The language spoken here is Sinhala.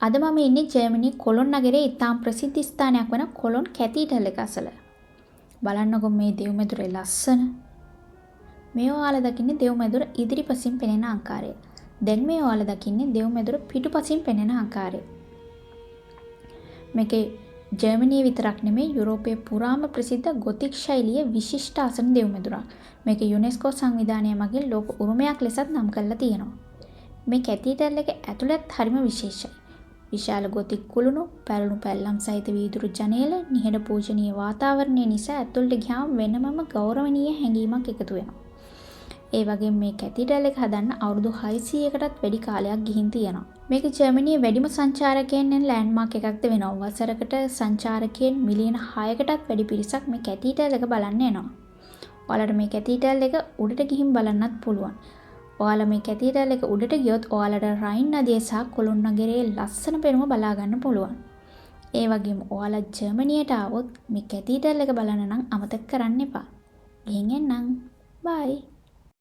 අද මම ඉන්නේ ජර්මනි කොලොන් නගරයේ ඉතාම ප්‍රසිද්ධ ස්ථානයක් වන කොලොන් කැතීඩල් එක අසල. බලන්නකො මේ දෙව් මැදුරේ ලස්සන. මේ ඔයාලා දකින්නේ දෙව් මැදුර ඉදිරිපසින් පෙනෙන ආකාරය. දැන් මේ ඔයාලා දකින්නේ දෙව් මැදුර පිටුපසින් පෙනෙන ආකාරය. මේකේ ජර්මනියේ විතරක් නෙමෙයි යුරෝපයේ පුරාම ප්‍රසිද්ධ ගොතික් ශෛලියේ විශිෂ්ට ආසන දෙව් මැදුරක්. මේක යුනෙස්කෝ සංවිධානය මගින් ලෝක උරුමයක් ලෙසත් නම් කරලා තියෙනවා. මේ කැතීඩල් එක ඇතුළත් හරිම විශේෂයි. විශාල ගොතික් කුළුණු, පැලුණු පැල්ලම් සහිත වීදුරු ජනේල, නිහඬ පූජනීය වාතාවරණය නිසා ඇතුළට ගියාම වෙනමම ගෞරවනීය හැඟීමක් එකතු වෙනවා. ඒ වගේම මේ කැතීඩල් එක හදන්න අවුරුදු 600කටත් වැඩි කාලයක් ගිහින් තියෙනවා. මේක ජර්මනියේ වැඩිම සංචාරකයන් එන ලෑන්ඩ්මාර්ක් එකක්ද වෙනවා. වසරකට සංචාරකයන් මිලියන 6කටත් වැඩි පිරිසක් මේ කැතීඩල් එක බලන්න එනවා. ඔයාලට මේ කැතීඩල් එක උඩට ගිහින් බලන්නත් පුළුවන්. ඔයාලා මේ කැතීඩල් එක උඩට ගියොත් ඔයාලට රයින් නදිය සහ කොලොන් නගරයේ ලස්සන පෙනුම බලා ගන්න පුළුවන්. ඒ වගේම ඔයාලා ජර්මනියට ආවොත් මේ කැතීඩල් එක බලන්න නම් අමතක කරන්න එපා. ගිහින් එන්නම්. බයි.